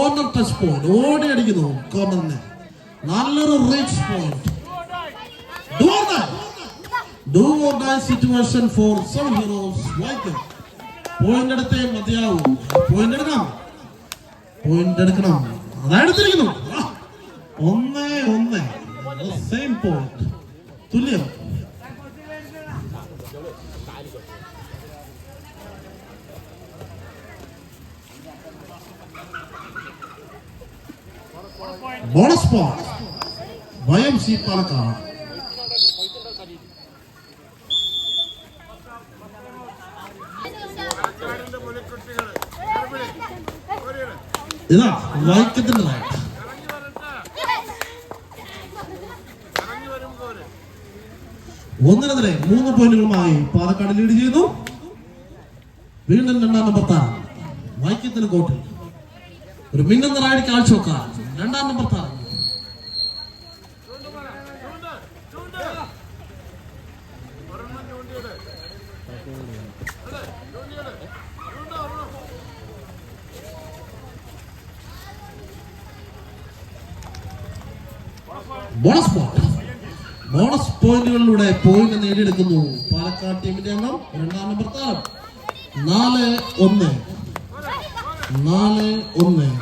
Corner touch point. ഓടി അടിക്കുന്നു കോർണറിനെ. നല്ലൊരു reach point. Do or die situation for some heroes like it. Point എടുത്തേ മതിയാവൂ. പോയിന്റ് എടുക്കണം. അതെടുത്തിരിക്കുന്നു. 1-1. സെയിം പോയിന്റ്, തുല്യം. Bonus point YMC Palakkad. ഇതാ വൈക്കത്തിന്റെ റൈറ്റ്. 1-3 പോയിന്റുകളുമായി പാലക്കാട് ലീഡ് ചെയ്തു. വീണ്ടും 2ാം നമ്പർ താരം വൈക്കത്തിന് കോട്ടിൽ ഒരു മിന്നുന്ന റൈഡ് കാഴ്ചവെക്കാൻ 2ാം നമ്പർ താരം. ബോണസ് പോയിന്റുകളിലൂടെ പോയിന്റ് നേടിയെടുക്കുന്നു പാലക്കാട് ടീമിന്റെ അംഗം 2ാം നമ്പർ താരം. 4-1.